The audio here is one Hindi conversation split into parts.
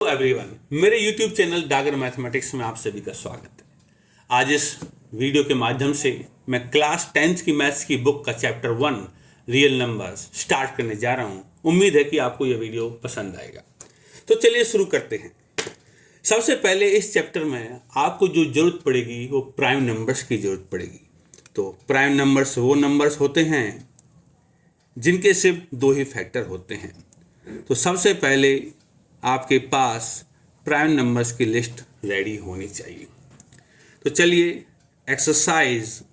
एवरीवन, मेरे YouTube चैनल डागर मैथमेटिक्स में आप सभी का स्वागत है। आज इस वीडियो के माध्यम से मैं क्लास 10th की मैथ्स की बुक का चैप्टर 1 रियल नंबर्स स्टार्ट करने जा रहा हूं। उम्मीद है कि आपको यह वीडियो पसंद आएगा। तो चलिए शुरू करते हैं। सबसे पहले इस चैप्टर में आपको जो जरूरत पड़ेगी वो प्राइम नंबर्स की जरूरत पड़ेगी। तो प्राइम नंबर्स वो नंबर्स होते हैं जिनके सिर्फ दो ही फैक्टर होते हैं। तो सबसे पहले आपके पास प्राइम नंबर्स की लिस्ट रेडी होनी चाहिए। तो चलिए एक्सरसाइज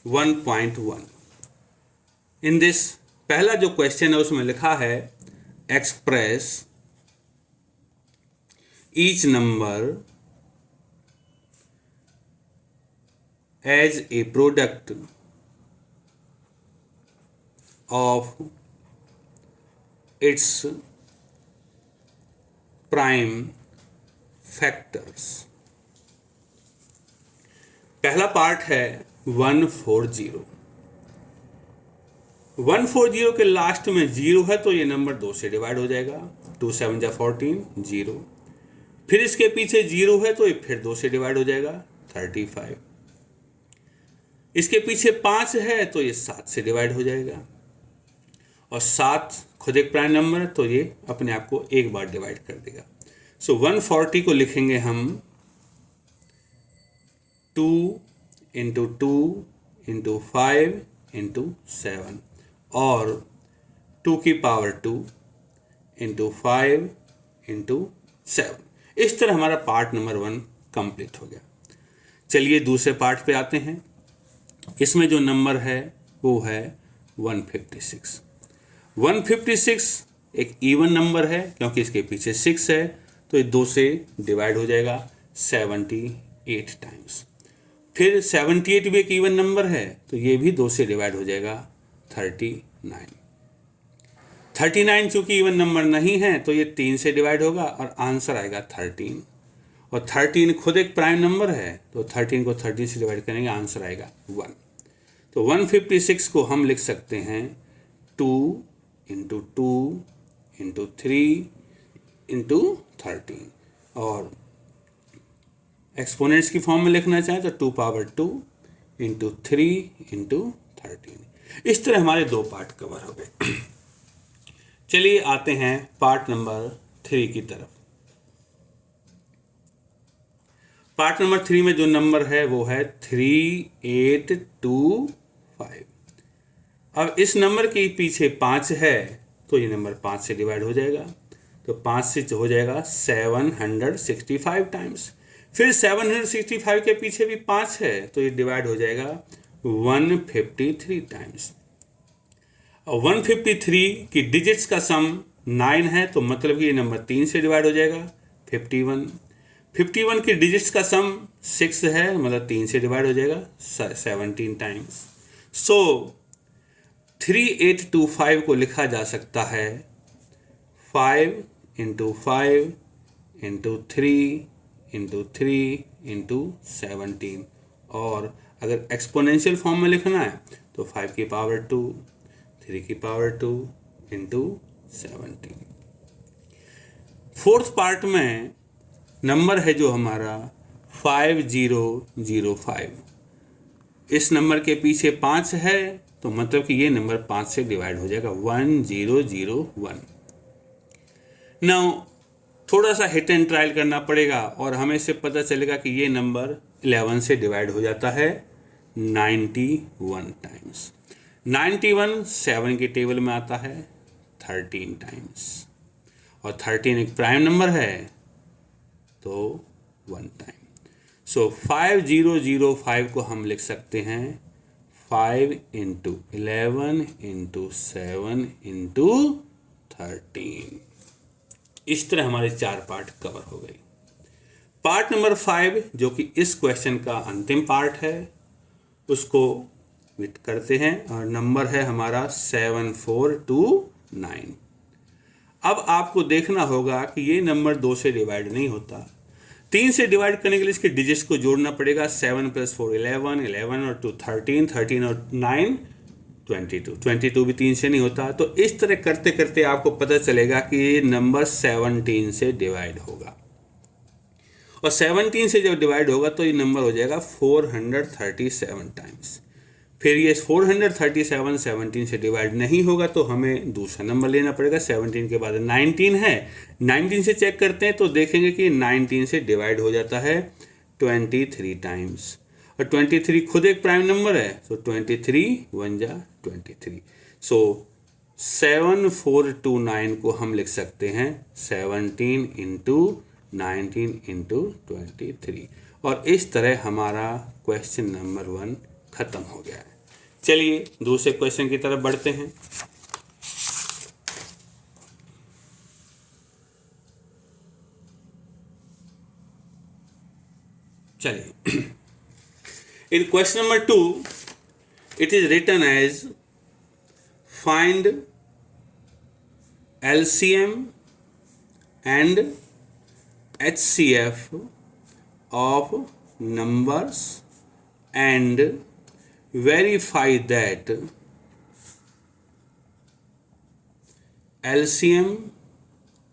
1.1 इन दिस पहला जो क्वेश्चन है उसमें लिखा है express each number as a product of its prime factors. पहला पार्ट है 140। 140 के लास्ट में 0 है तो ये नंबर 2 से डिवाइड हो जाएगा। 2 7 जा 14 0। फिर इसके पीछे 0 है तो ये फिर 2 से डिवाइड हो जाएगा 35। इसके पीछे 5 है तो ये 7 से डिवाइड हो जाएगा और 7 खुद एक प्राइम नंबर है तो ये अपने आप को एक बार डिवाइड कर देगा। सो 140 को लिखेंगे हम 2 इंटू 2 इंटू 5 इंटू 7 और 2 की पावर 2 इंटू 5 इंटू 7। इस तरह हमारा पार्ट नंबर 1 कंप्लीट हो गया। चलिए दूसरे पार्ट पे आते हैं। इसमें जो नंबर है वो है 156। 156 एक इवन नंबर है क्योंकि इसके पीछे 6 है तो ये 2 से डिवाइड हो जाएगा 78 टाइम्स। फिर 78 भी एक इवन नंबर है तो ये भी 2 से डिवाइड हो जाएगा 39। 39 चूंकि इवन नंबर नहीं है तो ये 3 से डिवाइड होगा और आंसर आएगा 13। और 13 खुद एक प्राइम नंबर है तो 13 को 13 से डिवाइड करेंगे, आंसर आएगा 1। तो 156 को हम लिख सकते हैं 2 इंटू 2 इंटू 3 इंटू 13 और एक्सपोनेंट्स की फॉर्म में लिखना चाहें तो 2 पावर 2 इंटू 3 इंटू 13। इस तरह हमारे 2 पार्ट कवर हो गए। चलिए आते हैं पार्ट नंबर 3 की तरफ। पार्ट नंबर 3 में जो नंबर है वो है 3825। अब इस नंबर के पीछे 5 है तो ये नंबर 5 से डिवाइड हो जाएगा तो 5 से हो जाएगा 765 टाइम्स। फिर 765 के पीछे भी 5 है तो ये डिवाइड हो जाएगा 153 टाइम्स। और 153 की डिजिट्स का सम 9 है तो मतलब कि ये नंबर 3 से डिवाइड हो जाएगा 51। 51 की डिजिट्स का सम 6 है मतलब 3 से डिवाइड हो जाएगा 17 टाइम्स। सो 3825 को लिखा जा सकता है 5 इंटू 5 इंटू 3 इंटू 3 इंटू 17 और अगर एक्सपोनेंशियल फॉर्म में लिखना है तो 5 की पावर 2 3 की पावर 2 इंटू 17। फोर्थ पार्ट में नंबर है जो हमारा 5005। इस नंबर के पीछे 5 है तो मतलब कि ये नंबर 5 से डिवाइड हो जाएगा 1001। नाउ थोड़ा सा हिट एंड ट्रायल करना पड़ेगा और हमें से पता चलेगा कि ये नंबर 11 से डिवाइड हो जाता है 91 टाइम्स। 91 7 की टेबल में आता है 13 टाइम्स और 13 एक प्राइम नंबर है तो 1 टाइम। सो 5005 को हम लिख सकते हैं 5 इंटू 11 इंटू 7 इंटू 13। इस तरह हमारे 4 पार्ट कवर हो गए। पार्ट नंबर 5 जो कि इस क्वेश्चन का अंतिम पार्ट है उसको विट करते हैं और नंबर है हमारा 7429। अब आपको देखना होगा कि ये नंबर 2 से डिवाइड नहीं होता। 3 से डिवाइड करने के लिए इसके डिजिट्स को जोड़ना पड़ेगा। 7 + 4 11, 11 और 2 13, 13 और 9 22 भी 3 से नहीं होता। तो इस तरह करते करते आपको पता चलेगा कि ये नंबर 17 से डिवाइड होगा, और 17 से जब डिवाइड होगा तो ये नंबर हो जाएगा 437 टाइम्स। फिर ये 437 17 से डिवाइड नहीं होगा तो हमें दूसरा नंबर लेना पड़ेगा। 17 के बाद 19 है, 19 से चेक करते हैं तो देखेंगे कि 19 से डिवाइड हो जाता है 23 टाइम्स, और 23 खुद एक प्राइम नंबर है, सो 23 1 जा 23। सो 7429 को हम लिख सकते हैं 17 इंटू 19 इंटू 23, और इस तरह हमारा क्वेश्चन नंबर 1 खत्म हो गया है। चलिए दूसरे क्वेश्चन की तरफ बढ़ते हैं। चलिए इन question number 2 it is written as find LCM and HCF of numbers and verify that LCM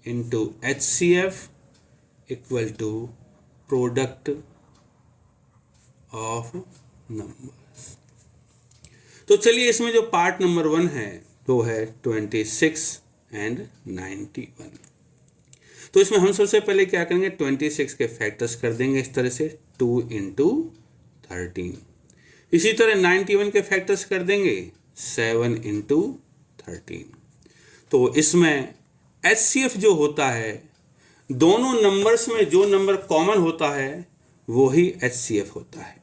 into HCF equal to product of numbers। तो चलिए इसमें जो पार्ट नंबर 1 है वो है 26 एंड 91। तो इसमें हम सबसे पहले क्या करेंगे, 26 के फैक्टर्स कर देंगे इस तरह से 2 इंटू 13। इसी तरह 91 के फैक्टर्स कर देंगे 7 इंटू 13। तो इसमें HCF जो होता है, दोनों नंबर्स में जो नंबर कॉमन होता है वो ही HCF होता है।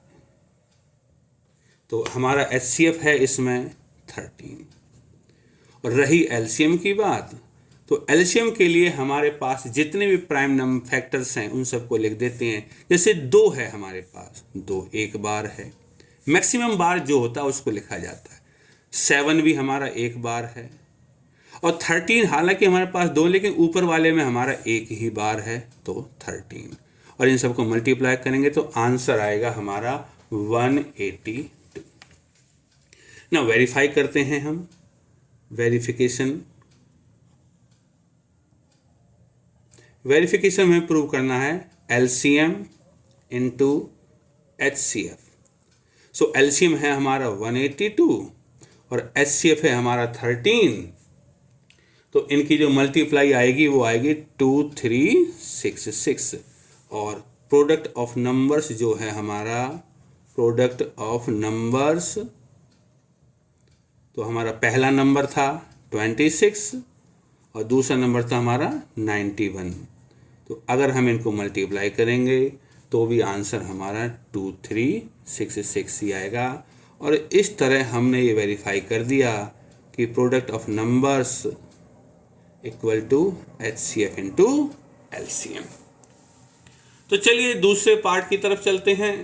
तो हमारा HCF है इसमें 13। और रही LCM की बात, तो LCM के लिए हमारे पास जितने भी प्राइम नंबर फैक्टर्स हैं उन सबको लिख देते हैं। जैसे 2 है हमारे पास, 2 एक बार है, मैक्सिमम बार जो होता है उसको लिखा जाता है। 7 भी हमारा एक बार है, और 13 हालांकि हमारे पास 2 लेकिन ऊपर वाले में हमारा एक ही बार है, तो 13। और इन सबको मल्टीप्लाई करेंगे तो आंसर आएगा हमारा 182। ना वेरीफाई करते हैं हम, वेरिफिकेशन में प्रूव करना है LCM इंटू HCF। सो LCM है हमारा 182 और HCF है हमारा 13। तो इनकी जो मल्टीप्लाई आएगी वो आएगी 2366। और प्रोडक्ट ऑफ नंबर्स जो है हमारा, प्रोडक्ट ऑफ नंबर्स, तो हमारा पहला नंबर था 26 और दूसरा नंबर था हमारा 91। तो अगर हम इनको मल्टीप्लाई करेंगे तो भी आंसर हमारा 2366 ही आएगा। और इस तरह हमने ये वेरीफाई कर दिया कि product of numbers equal to HCF into LCM। तो चलिए दूसरे पार्ट की तरफ चलते हैं।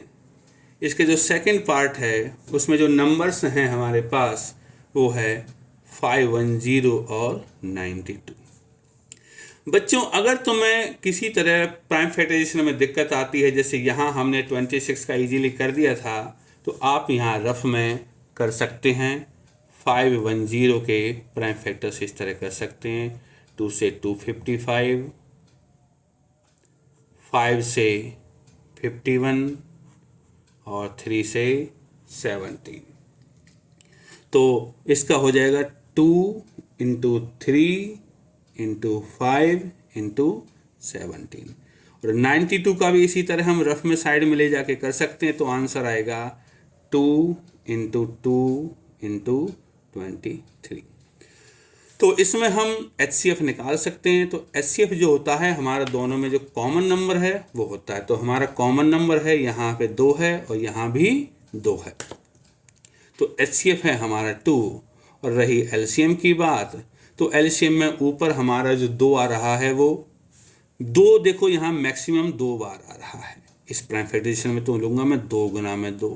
इसके जो सेकंड पार्ट है उसमें जो नंबर्स हैं हमारे पास वो है 510 और 92। बच्चों अगर तुम्हें किसी तरह प्राइम फैक्टराइजेशन में दिक्कत आती है, जैसे यहाँ हमने 26 का इजीली कर दिया था, तो आप यहाँ रफ में कर सकते हैं। 510 के प्राइम फैक्टर्स इस तरह कर सकते हैं, 2 से 255, 5 से 51 और 3 से 17। तो इसका हो जाएगा 2 इंटू 3 इंटू 5 इंटू 17। और 92 का भी इसी तरह हम रफ में साइड में ले जाके कर सकते हैं, तो आंसर आएगा 2 इंटू 2 इंटू 23। तो इसमें हम HCF निकाल सकते हैं। तो HCF जो होता है हमारा दोनों में जो कॉमन नंबर है वो होता है। तो हमारा कॉमन नंबर है यहाँ पे 2 है और यहाँ भी 2 है, तो HCF है हमारा 2। और रही LCM की बात, तो LCM में ऊपर हमारा जो 2 आ रहा है वो 2, देखो यहाँ मैक्सिमम 2 बार आ रहा है। इस प्राइम फैक्टराइजेशन में तो लूँगा मैं 2 गुना में 2।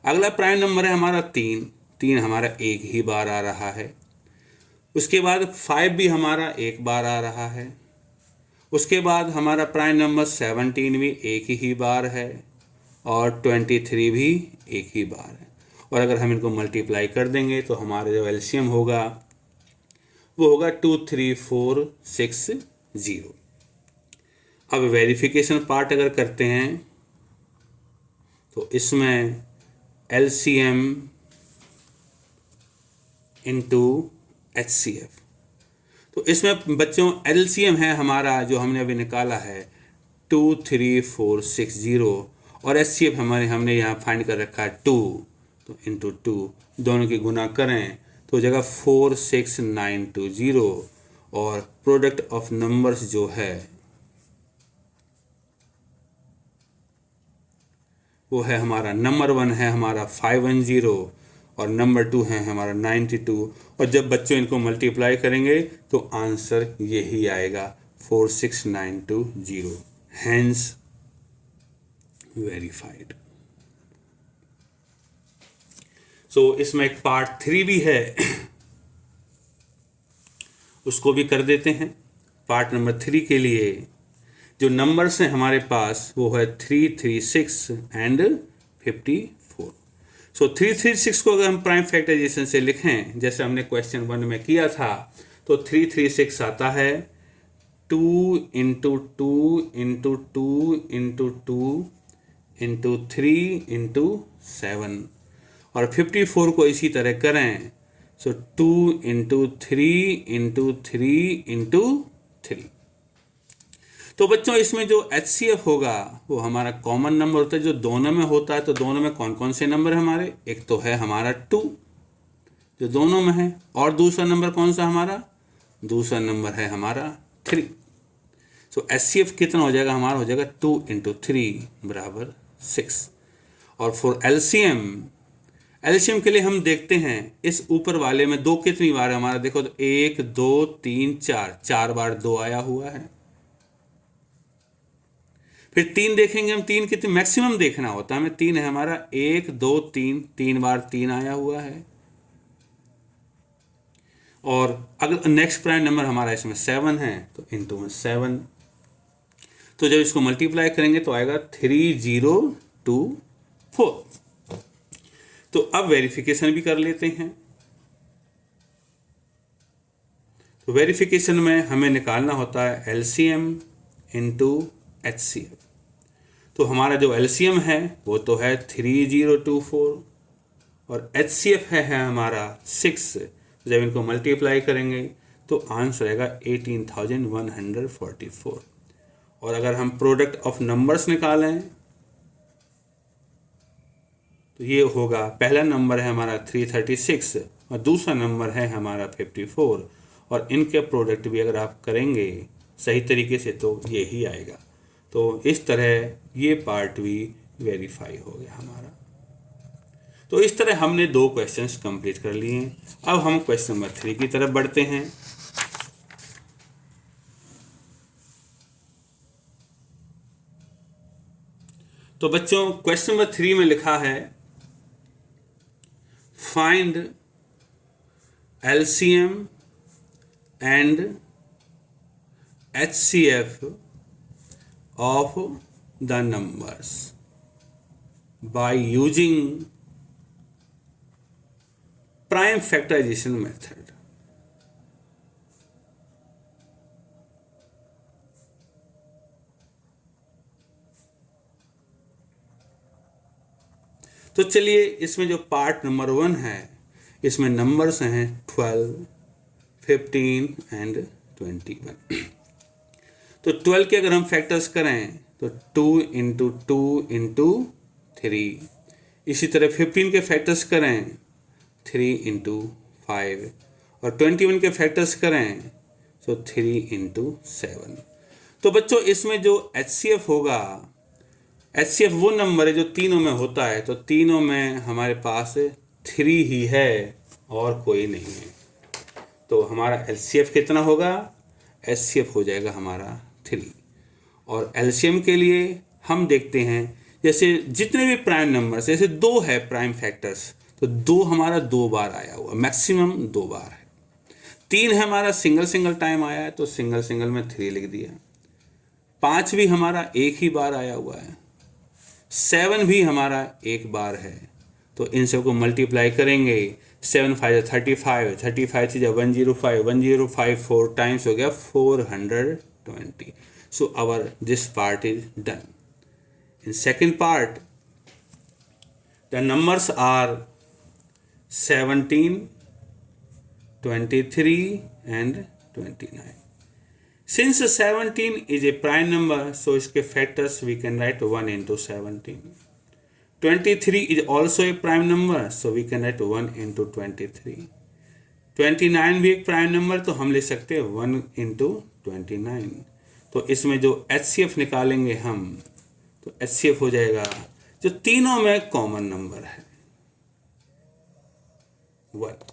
अगला प्राइम नंबर है हमारा 3 हमारा एक ही बार आ रहा है। उसके बाद 5 भी हमारा एक बार आ रहा है। उसके बाद हमारा प्राइम नंबर 17 भी एक ही बार है और 23 भी एक ही बार है। और अगर हम इनको मल्टीप्लाई कर देंगे तो हमारा जो एलसीएम होगा वो होगा 23460। अब वेरिफिकेशन पार्ट अगर करते हैं तो इसमें एलसीएम इंटू एचसीएफ, तो इसमें बच्चों एलसीएम है हमारा जो हमने अभी निकाला है 23460 और एचसीएफ हमने यहाँ फाइंड कर रखा है 2, तो इंटू 2 दोनों की गुना करें तो हो जाएगा 46920 और प्रोडक्ट ऑफ नंबर्स जो है वो है हमारा नंबर 1 है हमारा 510 और नंबर 2 है हमारा 92 और जब बच्चों इनको मल्टीप्लाई करेंगे तो आंसर यही आएगा 46920, हैंस वेरीफाइड। सो इसमें एक पार्ट 3 भी है, उसको भी कर देते हैं। पार्ट नंबर 3 के लिए जो नंबर्स हैं हमारे पास वो है 336 एंड 54। सो 336 को अगर हम प्राइम फैक्टराइजेशन से लिखें जैसे हमने क्वेश्चन 1 में किया था तो 336 आता है 2 into 2 into 2 into 2 into 3 into 7 और 54 को इसी तरह करें सो 2 इंटू 3 इंटू 3 इंटू 3। तो बच्चों इसमें जो HCF होगा वो हमारा कॉमन नंबर होता है जो दोनों में होता है। तो दोनों में कौन कौन से नंबर है हमारे, एक तो है हमारा 2 जो दोनों में है और दूसरा नंबर कौन सा हमारा, दूसरा नंबर है हमारा 3। सो HCF कितना हो जाएगा हमारा, हो जाएगा 2 इंटू 3 बराबर 6। और फॉर एलसीएम के लिए हम देखते हैं इस ऊपर वाले में 2 कितनी बार है हमारा, देखो तो 1 2 3 4 बार 2 आया हुआ है। फिर 3 देखेंगे हम, 3 कितने मैक्सिमम देखना होता है हमें, 3 है हमारा 1 2 3 बार 3 आया हुआ है। और अगर नेक्स्ट प्राइम नंबर हमारा इसमें 7 है तो इनटू में 7, तो जब इसको मल्टीप्लाई करेंगे तो आएगा 3024। तो अब वेरिफिकेशन भी कर लेते हैं। तो वेरिफिकेशन में हमें निकालना होता है एलसीएम इंटू HCF। तो हमारा जो एलसीएम है वो तो है 3024 और HCF है हमारा 6। जब इनको मल्टीप्लाई करेंगे तो आंसर आएगा 18144। और अगर हम प्रोडक्ट ऑफ नंबर्स निकालें तो ये होगा, पहला नंबर है हमारा 336 और दूसरा नंबर है हमारा 54 और इनके प्रोडक्ट भी अगर आप करेंगे सही तरीके से तो ये ही आएगा। तो इस तरह ये पार्ट भी वेरीफाई हो गया हमारा। तो इस तरह हमने 2 क्वेश्चंस कंप्लीट कर लिए। अब हम क्वेश्चन नंबर 3 की तरफ बढ़ते हैं। तो बच्चों क्वेश्चन नंबर 3 में लिखा है find LCM and HCF of the numbers by using prime factorization method। तो चलिए इसमें जो पार्ट नंबर 1 है इसमें नंबर्स हैं 12, 15 एंड 21। तो 12 के अगर हम फैक्टर्स करें तो 2 इंटू 2 इंटू 3, इसी तरह 15 के फैक्टर्स करें 3 इंटू 5 और 21 के फैक्टर्स करें तो 3 इंटू 7। तो बच्चों इसमें जो HCF होगा, HCF वो नंबर है जो तीनों में होता है। तो तीनों में हमारे पास 3 ही है और कोई नहीं है। तो हमारा HCF कितना होगा, HCF हो जाएगा हमारा 3। और एलसीएम के लिए हम देखते हैं जैसे जितने भी प्राइम नंबर्स, जैसे 2 है प्राइम फैक्टर्स तो 2 हमारा 2 बार आया हुआ, मैक्सिमम 2 बार है। 3 है हमारा सिंगल टाइम आया है तो सिंगल में 3 लिख दिया। 5 भी हमारा 1 ही बार आया हुआ है। 7 भी हमारा 1 बार है तो इन सबको मल्टीप्लाई करेंगे, 7 5 35, 35 3 105, 105 4 टाइम्स हो गया 420. So this part is done. In second part, the numbers are 17, 23 and 29. Since 17 is a prime number, so its factors we can write 1 into 17. 23 is also a prime number, so we can write 1 into 23. 29 भी एक प्राइम नंबर, तो हम ले सकते हैं 1 into 29. तो इसमें जो HCF निकालेंगे हम, तो HCF हो जाएगा जो तीनों में कॉमन नंबर है 1.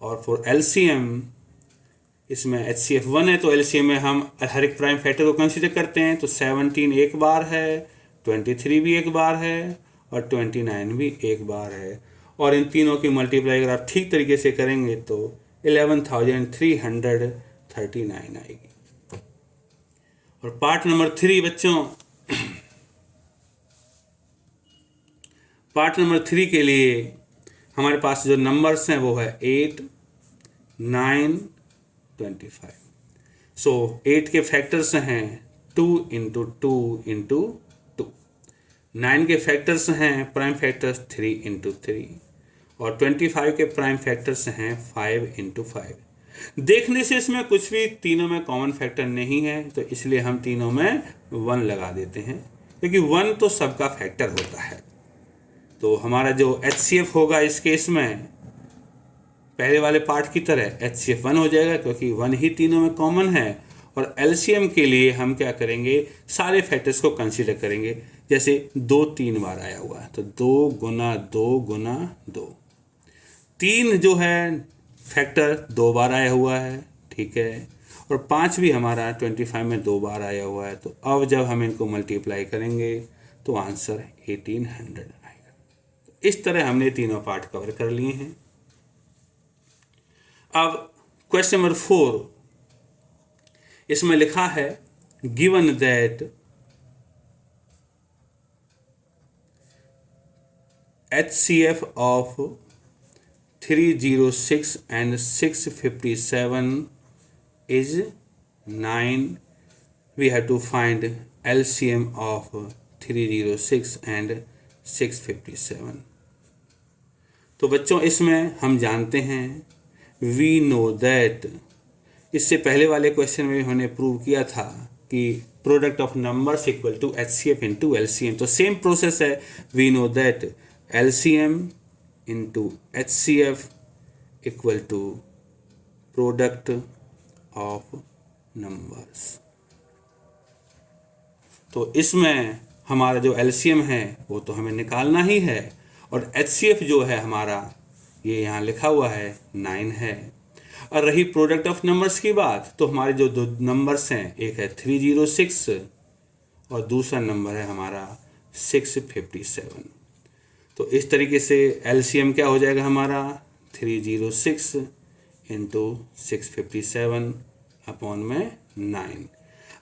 और फॉर LCM इसमें HCF 1 है, तो LCM में हम हर एक प्राइम फैक्टर को कंसीडर करते हैं. तो 17 एक बार है, 23 भी एक बार है और 29 भी एक बार है. और इन तीनों की मल्टीप्लाई अगर आप ठीक तरीके से करेंगे तो 11,339 आएगी. और पार्ट नंबर 3 बच्चों, पार्ट नंबर 3 के लिए हमारे पास जो नंबर्स हैं वो है 8, 9, 25. सो 8 के फैक्टर्स हैं 2 इंटू 2 इंटू 2. 9 के फैक्टर्स हैं प्राइम फैक्टर्स 3 इंटू 3. और 25 के प्राइम फैक्टर्स हैं 5 इंटू 5. देखने से इसमें कुछ भी तीनों में कॉमन फैक्टर नहीं है, तो इसलिए हम तीनों में 1 लगा देते हैं, क्योंकि 1 तो सबका फैक्टर होता है. तो हमारा जो HCF होगा इस केस में पहले वाले पार्ट की तरह HCF 1 हो जाएगा, क्योंकि 1 ही तीनों में कॉमन है. और LCM के लिए हम क्या करेंगे, सारे फैक्टर्स को कंसीडर करेंगे. जैसे 2 3 बार आया हुआ है, तो 2 गुना 2 गुना 2. 3 जो है फैक्टर 2 बार आया हुआ है, ठीक है. और 5 भी हमारा 25 में 2 बार आया हुआ है. तो अब जब हम इनको मल्टीप्लाई करेंगे तो आंसर 1800 आएगा. तो इस तरह हमने तीनों पार्ट कवर कर लिए हैं. अब क्वेश्चन नंबर 4, इसमें लिखा है given that HCF of 306 and 657 is 9. We have to find LCM of 306 and 657. तो बच्चों इसमें हम जानते हैं we know that, इससे पहले वाले क्वेश्चन में हमने प्रूव किया था कि product of numbers equal to HCF into LCM. तो सेम प्रोसेस है. we know that LCM into HCF equal to product of numbers. तो इसमें हमारा जो LCM है वो तो हमें निकालना ही है, और HCF जो है हमारा ये यहाँ लिखा हुआ है 9 है. और रही प्रोडक्ट ऑफ नंबर्स की बात, तो हमारे जो दो नंबर्स हैं, एक है 306 और दूसरा नंबर है हमारा 657. तो इस तरीके से LCM क्या हो जाएगा हमारा 306 इंटू 657 अपॉन में 9.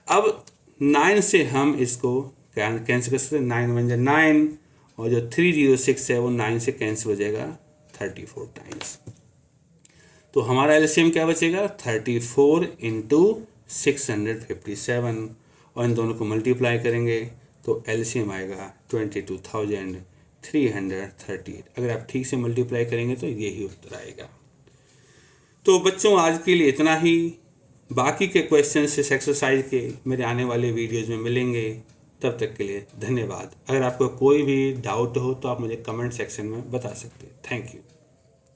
अब 9 से हम इसको कैंसिल कर सकते हैं. 9 1 जा 9, और जो 306 है वो 9 से कैंसिल हो जाएगा 34 टाइम्स. तो हमारा LCM क्या बचेगा 34 इंटू 657, और इन दोनों को मल्टीप्लाई करेंगे तो LCM आएगा 22,338. अगर आप ठीक से मल्टीप्लाई करेंगे तो यही उत्तर आएगा. तो बच्चों आज के लिए इतना ही. बाकी के क्वेश्चंस इस एक्सरसाइज के मेरे आने वाले वीडियोज़ में मिलेंगे. तब तक के लिए धन्यवाद. अगर आपको कोई भी डाउट हो तो आप मुझे कमेंट सेक्शन में बता सकते हैं. Thank you.